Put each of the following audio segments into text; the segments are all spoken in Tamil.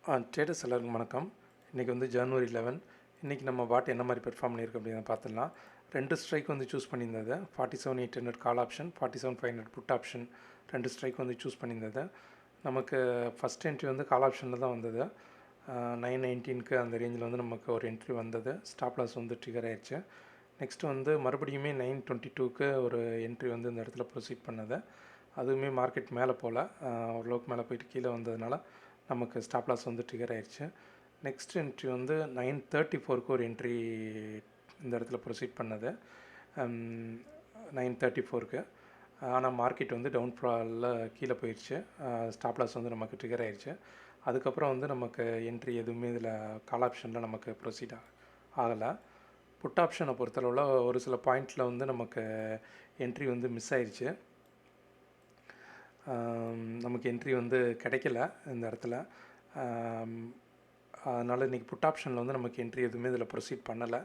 ட்ரேடர்ஸ் எல்லாருக்கும் வணக்கம். இன்றைக்கி வந்து ஜனவரி 11. இன்றைக்கி நம்ம பாட் என்ன மாதிரி பெர்ஃபார்ம் பண்ணியிருக்கு அப்படின்னு பார்த்துடலாம். 2 ஸ்ட்ரைக் வந்து சூஸ் பண்ணியிருந்தது. 47,800 call option, 47,500 put option, 2 strike வந்து சூஸ் பண்ணியிருந்தது. நமக்கு ஃபஸ்ட் என்ட்ரி வந்து கால் ஆப்ஷனில் தான் வந்தது. 919க்கு அந்த ரேஞ்சில் வந்து நமக்கு ஒரு என்ட்ரி வந்தது. ஸ்டாப் லாஸ் வந்து ட்ரிகர் ஆயிடுச்சு. நெக்ஸ்ட் வந்து மறுபடியுமே 922க்கு ஒரு என்ட்ரி வந்து இந்த இடத்துல ப்ரொசீட் பண்ணது. அதுவுமே மார்க்கெட் மேலே போகல, ஓரளவுக்கு மேலே போயிட்டு கீழே வந்ததுனால நமக்கு ஸ்டாப் லாஸ் வந்து ட்ரிகர் ஆயிடுச்சு. நெக்ஸ்ட் என்ட்ரி வந்து 934க்கு ஒரு என்ட்ரி இந்த இடத்துல ப்ரொசீட் பண்ணது, 934க்கு. ஆனால் மார்க்கெட் வந்து டவுன் ஃபாலில் கீழே போயிடுச்சு. ஸ்டாப் லாஸ் வந்து நமக்கு ட்ரிகர் ஆயிடுச்சு. அதுக்கப்புறம் வந்து நமக்கு என்ட்ரி எதுவுமே இதில் கால் ஆப்ஷனில் நமக்கு ப்ரொசீட் ஆகலை. புட் ஆப்ஷனை பொறுத்தளவில் ஒரு சில பாயிண்டில் வந்து நமக்கு என்ட்ரி வந்து மிஸ் ஆயிடுச்சு. நமக்கு என்ட்ரி வந்து கிடைக்கல இந்த இடத்துல. அதனால் இன்றைக்கி புட் ஆப்ஷனில் வந்து நமக்கு என்ட்ரி எதுவுமே இதில் ப்ரொசீட் பண்ணலை.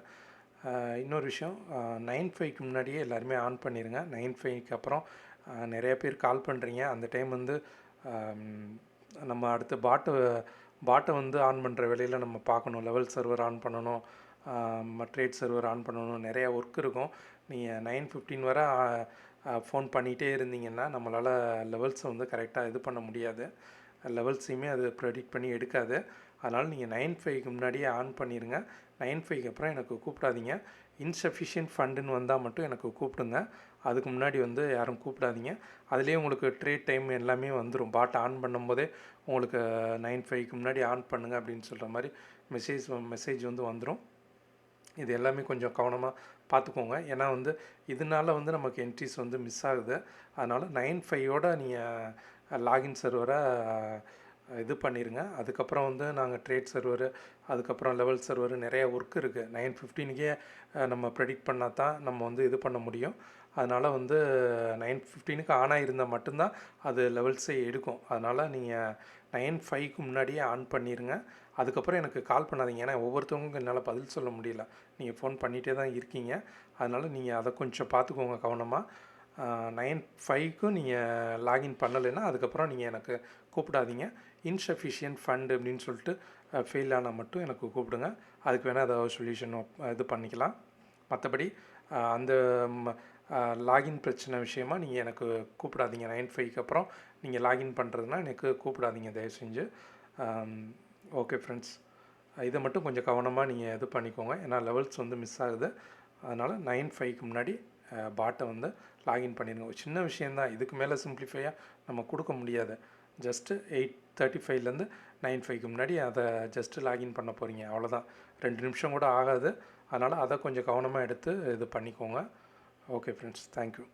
இன்னொரு விஷயம், 9:05க்கு முன்னாடியே எல்லாருமே ஆன் பண்ணிடுங்க. 9:05க்கு அப்புறம் நிறைய பேர் கால் பண்ணுறீங்க. அந்த டைம் வந்து நம்ம அடுத்து பாட்டை வந்து ஆன் பண்ணுற வேலையில் நம்ம பார்க்கணும். லெவல் சர்வர் ஆன் பண்ணணும், ட்ரேட் சர்வர் ஆன் பண்ணணும், நிறையா ஒர்க் இருக்கும். நீங்கள் 9:15 வரை ஃபோன் பண்ணிகிட்டே இருந்தீங்கன்னா நம்மளால் லெவல்ஸை வந்து கரெக்டாக இது பண்ண முடியாது. லெவல்ஸையுமே அது ப்ரெடிக்ட் பண்ணி எடுக்காது. அதனால் நீங்கள் 9:05க்கு முன்னாடியே ஆன் பண்ணிடுங்க. 9:05க்கு அப்புறம் எனக்கு கூப்பிடாதீங்க. இன்சஃபிஷியன்ட் ஃபண்டுன்னு வந்தால் மட்டும் எனக்கு கூப்பிடுங்க. அதுக்கு முன்னாடி வந்து யாரும் கூப்பிடாதீங்க. அதுலேயே உங்களுக்கு ட்ரேட் டைம் எல்லாமே வந்துடும். பாட் ஆன் பண்ணும்போதே உங்களுக்கு 9:05க்கு முன்னாடி ஆன் பண்ணுங்கள் அப்படின்னு சொல்கிற மாதிரி மெசேஜ் வந்து வந்துடும். இது எல்லாமே கொஞ்சம் கவனமாக பார்த்துக்கோங்க. ஏன்னா வந்து இதனால வந்து நமக்கு என்ட்ரிஸ் வந்து மிஸ் ஆகுது. அதனால் 9:05ஓட நீங்கள் லாகின் சர்வரை இது பண்ணிடுங்க. அதுக்கப்புறம் வந்து நாங்கள் ட்ரேட் சர்வரு, அதுக்கப்புறம் லெவல் சர்வரு, நிறையா ஒர்க் இருக்குது. 9:15க்கே நம்ம ப்ரெடிக்ட் பண்ணால் தான் நம்ம வந்து இது பண்ண முடியும். அதனால் வந்து 9:15க்கு ஆன் ஆகியிருந்தால் மட்டும்தான் அது லெவல்ஸே எடுக்கும். அதனால் நீங்கள் 9:05க்கு முன்னாடியே ஆன் பண்ணிடுங்க. அதுக்கப்புறம் எனக்கு கால் பண்ணாதீங்க. ஏன்னா ஒவ்வொருத்தவங்களுக்கும் என்னால் பதில் சொல்ல முடியல. நீங்கள் ஃபோன் பண்ணிகிட்டே தான் இருக்கீங்க. அதனால் நீங்கள் அதை கொஞ்சம் பார்த்துக்கோங்க கவனமாக. 9:05க்கும் நீங்கள் லாகின் பண்ணலைன்னா அதுக்கப்புறம் நீங்கள் எனக்கு கூப்பிடாதீங்க. இன்சஃபிஷியன்ட் ஃபண்ட் அப்படின்னு சொல்லிட்டு ஃபெயில் ஆனால் மட்டும் எனக்கு கூப்பிடுங்க. அதுக்கு வேணால் ஏதாவது சொல்யூஷன் இது பண்ணிக்கலாம். மற்றபடி அந்த லாகின் பிரச்சனை விஷயமா நீங்கள் எனக்கு கூப்பிடாதீங்க. 9:05க்கு அப்புறம் நீங்கள் லாகின் பண்ணுறதுனா எனக்கு கூப்பிடாதீங்க தயவு செஞ்சு. ஓகே ஃப்ரெண்ட்ஸ், இதை மட்டும் கொஞ்சம் கவனமாக நீங்கள் இது பண்ணிக்கோங்க. ஏன்னா லெவல்ஸ் வந்து மிஸ் ஆகுது. அதனால் 9:05க்கு முன்னாடி பாட்டை வந்து லாகின் பண்ணிடுங்க. ஒரு சின்ன விஷயந்தான், இதுக்கு மேலே சிம்பிளிஃபையாக நம்ம கொடுக்க முடியாது. ஜஸ்ட்டு 8:35லேருந்து 9:05க்கு முன்னாடி அதை ஜஸ்ட்டு லாகின் பண்ண போகிறீங்க, அவ்வளோதான். 2 நிமிஷம் கூட ஆகாது. அதனால் அதை கொஞ்சம் கவனமாக எடுத்து இது பண்ணிக்கோங்க. Okay friends, thank you.